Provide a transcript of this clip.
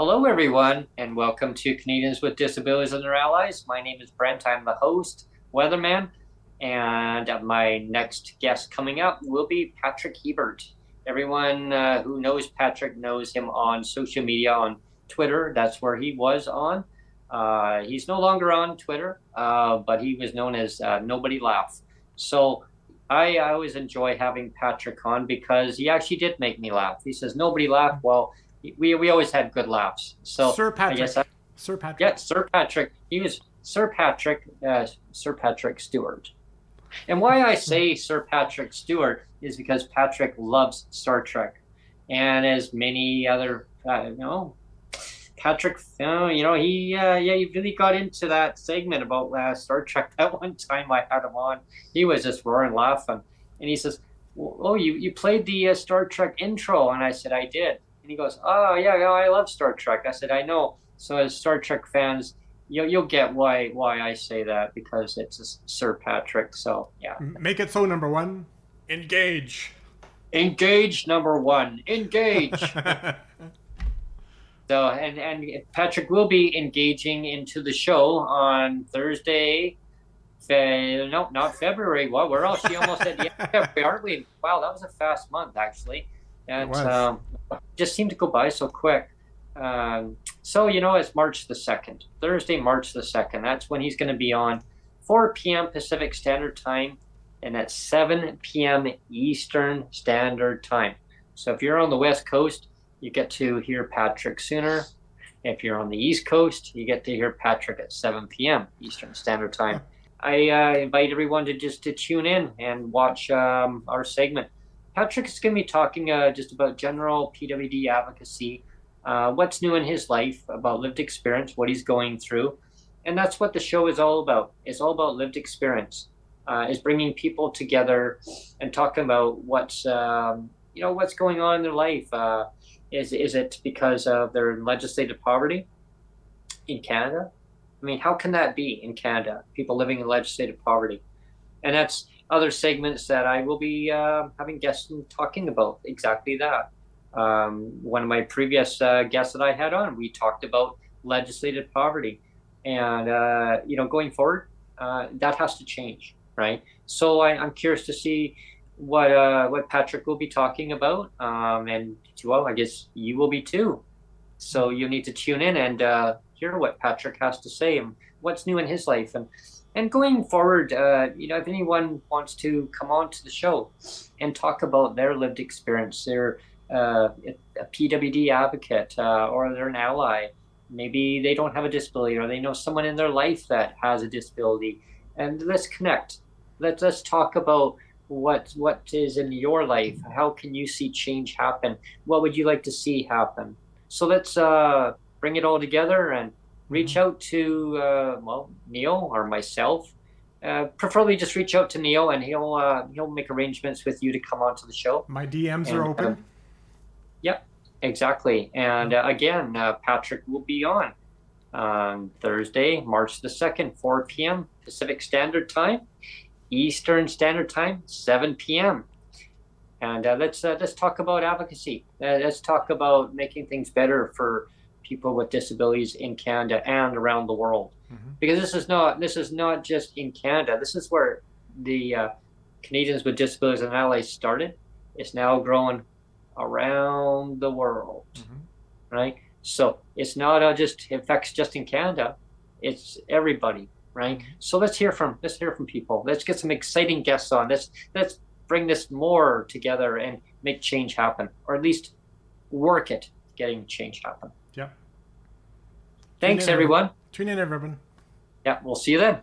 Hello, everyone, and welcome to Canadians with Disabilities and Their Allies. My name is Brent. I'm the host, Weatherman, and my next guest coming up will be Patrick Hebert. Everyone who knows Patrick knows him on social media, on Twitter. That's where he was on. He's no longer on Twitter, but he was known as Nobody Laugh. So I always enjoy having Patrick on because he actually did make me laugh. He says, "Nobody laugh." Well, we always had good laughs. So Sir Patrick. I guess Sir Patrick. yeah, Sir Patrick. He was Sir Patrick Stewart. And why I say Sir Patrick Stewart is because Patrick loves Star Trek, and as many other Patrick, he really got into that segment about Star Trek. That one time I had him on, he was just roaring laughing, and he says, "Oh, you played the Star Trek intro?" And I said, "I did." And he goes, "Oh yeah, I love Star Trek." I said, "I know." So as Star Trek fans, you'll get why I say that, because it's a Sir Patrick. So yeah, Make it so, number one. Engage. engage number one, engage. So and Patrick will be engaging into the show on Thursday. No, not February. Well, we're actually almost at the end of February, aren't we? Wow, that was a fast month, actually. It And was. just seemed to go by so quick. So, it's March the 2nd, Thursday, March the 2nd. That's when he's going to be on 4 p.m. Pacific Standard Time, and at 7 p.m. Eastern Standard Time. So if you're on the West Coast, you get to hear Patrick sooner. If you're on the East Coast, you get to hear Patrick at 7 p.m. Eastern Standard Time. I invite everyone to tune in and watch our segment. Patrick is going to be talking just about general PWD advocacy, what's new in his life, about lived experience, what he's going through. And that's what the show is all about. It's all about lived experience. Is bringing people together and talking about what's going on in their life. Is it because of their legislative poverty in Canada? I mean, how can that be in Canada? People living in legislative poverty, and that's other segments that I will be having guests talking about exactly that. One of my previous guests that I had on, we talked about legislative poverty, and going forward, that has to change, right? So I'm curious to see what Patrick will be talking about, and well, I guess you will be too. So you'll need to tune in and hear what Patrick has to say and what's new in his life. And going forward, if anyone wants to come on to the show and talk about their lived experience, they're a PWD advocate or they're an ally, maybe they don't have a disability or they know someone in their life that has a disability, and let's connect. Let's talk about what is in your life. How can you see change happen? What would you like to see happen? So let's bring it all together and reach out to Neil or myself. Preferably just reach out to Neil, and he'll make arrangements with you to come onto the show. My DMs are open. Yep, exactly. And again, Patrick will be on Thursday, March the 2nd, 4 p.m. Pacific Standard Time, Eastern Standard Time, 7 p.m. And let's talk about advocacy. Let's talk about making things better for people with disabilities in Canada and around the world. Because this is not just in Canada. This is where the Canadians with Disabilities and Allies started. It's now growing around the world, right? So it's not just affects just in Canada. It's everybody, right? So let's hear from people. Let's get some exciting guests on. Let's bring this more together and make change happen, or at least work at getting change happen. Yeah. Thanks, everyone. Tune in, everyone. Yeah, we'll see you then.